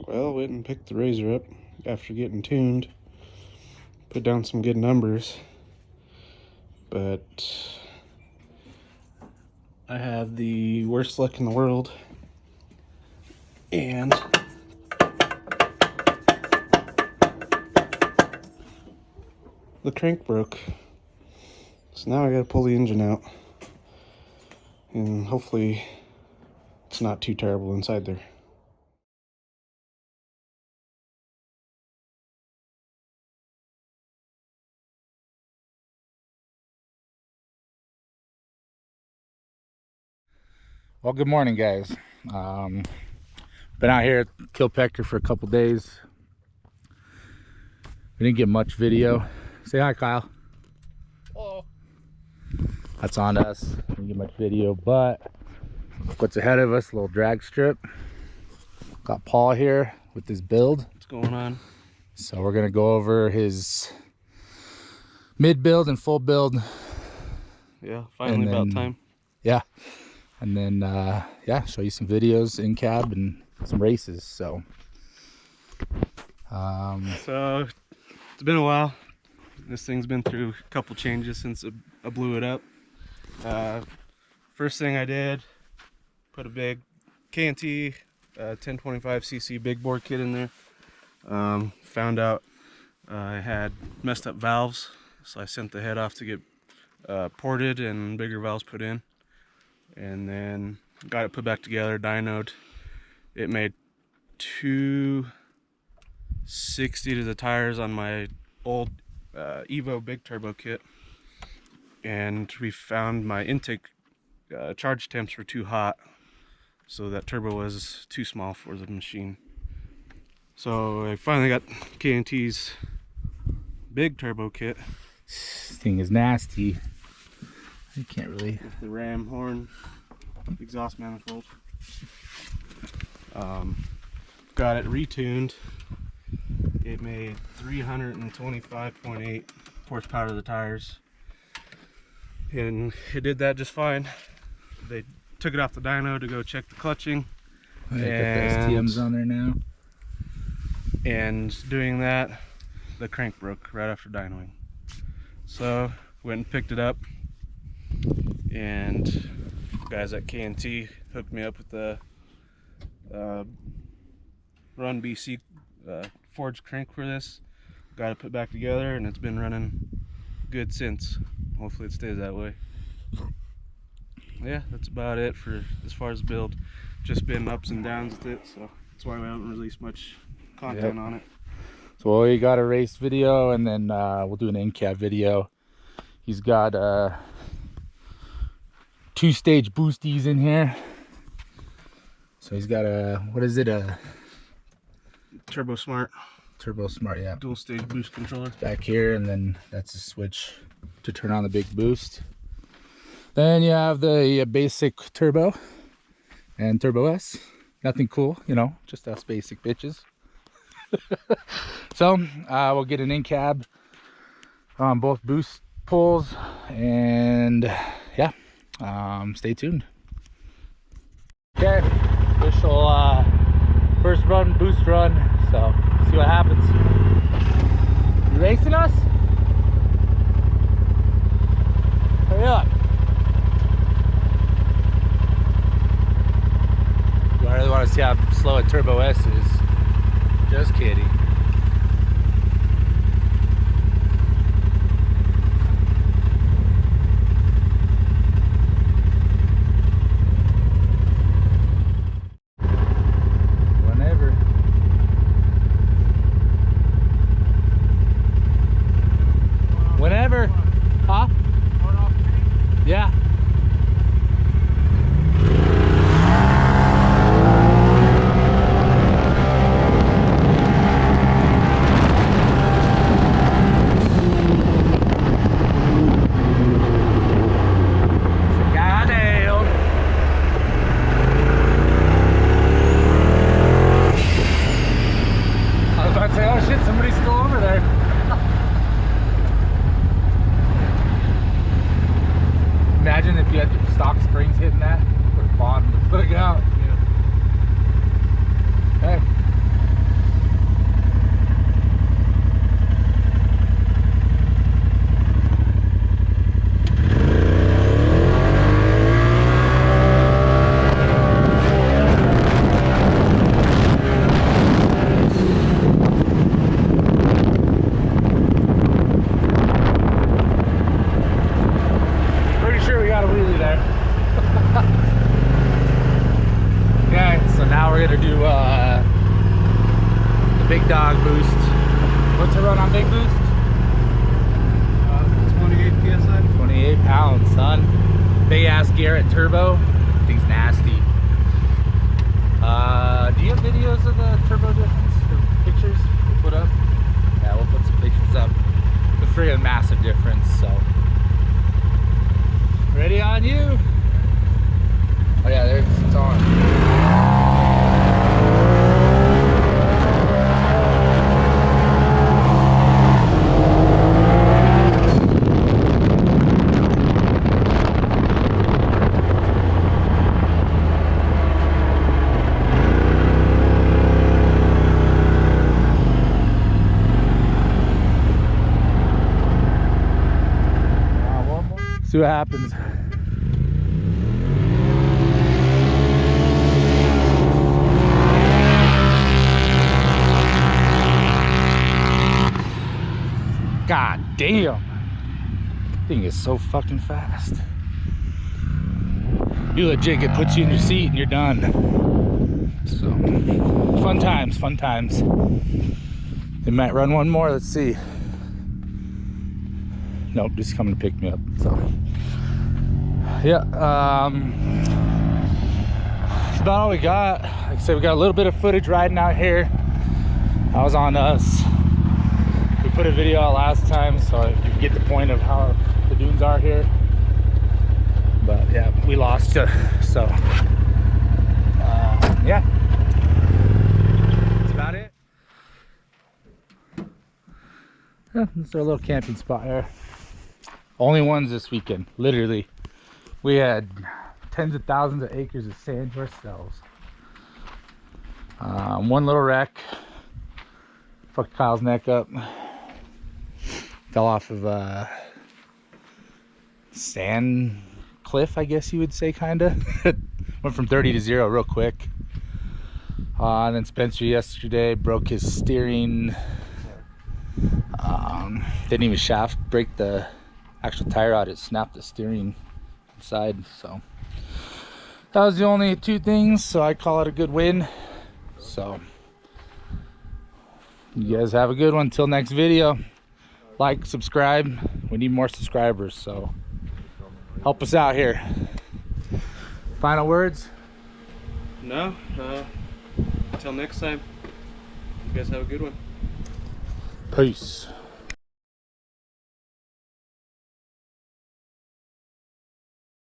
Well, went and picked the RZR up after getting tuned. Put down some good numbers. But I had the worst luck in the world. And the crank broke. So now I gotta pull the engine out. And hopefully it's not too terrible inside there. Well, good morning, guys. Been out here at Kilpecker for a couple days. We didn't get much video. Say hi, Kyle. Hello. That's on us. Didn't get much video, but what's ahead of us, a little drag strip. Got Paul here with his build. What's going on? So we're gonna go over his mid build and full build. Yeah, finally about time. Yeah. And then, yeah, show you some videos in cab and some races. So it's been a while. This thing's been through a couple changes since I blew it up. First thing I did, put a big K&T 1025cc big bore kit in there. Found out I had messed up valves, so I sent the head off to get ported and bigger valves put in. And then got it put back together, dynoed. It made 260 to the tires on my old Evo big turbo kit. And we found my intake charge temps were too hot, so that turbo was too small for the machine. So I finally got K&T's big turbo kit. this thing is nasty. You can't really. With the ram horn exhaust manifold. Got it retuned. It made 325.8 horsepower to the tires, and it did that just fine. They took it off the dyno to go check the clutching. Got the STMs on there now. And doing that, the crank broke right after dynoing. So went and picked it up, and guys at K&T hooked me up with the Run BC forged crank for this. Got it put back together, and it's been running good since. Hopefully it stays that way. Yeah, that's about it for as far as build. Just been ups and downs with it, so that's why we haven't released much content on it. So we got a race video, and then we'll do an in-cab video. He's got 2-stage boosties in here. So he's got a, what is it, a Turbo Smart, yeah, dual stage boost controller back here, and then that's a switch to turn on the big boost. Then you have the basic turbo and Turbo S. Nothing cool, you know, just us basic bitches. So we'll get an in-cab on both boost pulls, and yeah, stay tuned. Okay, official first run, boost run, so see what happens. You racing us? Hurry up. You really want to see how slow a Turbo S is? Just kidding. Whenever. Huh? Yeah. Imagine if you had your stock springs hitting that, or bottom to flick out. Yeah. Hey, boost. What's it run on big boost? 28 psi. 28 pounds, son. Big ass Garrett turbo. Thing's nasty. Do you have videos of the turbo difference or pictures we'll put up? Yeah, we'll put some pictures up. The friggin' massive difference. So, ready on you? Oh yeah, there it's on. See what happens. God damn. Thing is so fucking fast. You legit get puts you in your seat and you're done. So fun times, fun times. They might run one more, let's see. Nope, just coming to pick me up. So yeah, that's about all we got. Like I said, we got a little bit of footage riding out here. That was on us. We put a video out last time, so you can get the point of how the dunes are here. But yeah, we lost you. So yeah, that's about it. Yeah, this is our little camping spot here. Only ones this weekend, literally. We had tens of thousands of acres of sand to ourselves. One little wreck. Fucked Kyle's neck up. Fell off of a sand cliff, I guess you would say, kinda. Went from 30 to 0 real quick. And then Spencer yesterday broke his steering. Didn't even shaft break the actual tire out, it snapped the steering side. So that was the only two things, so I call it a good win. So you guys have a good one. Till next video, like, subscribe. We need more subscribers, so help us out here. Final words? No, until next time, you guys have a good one. Peace.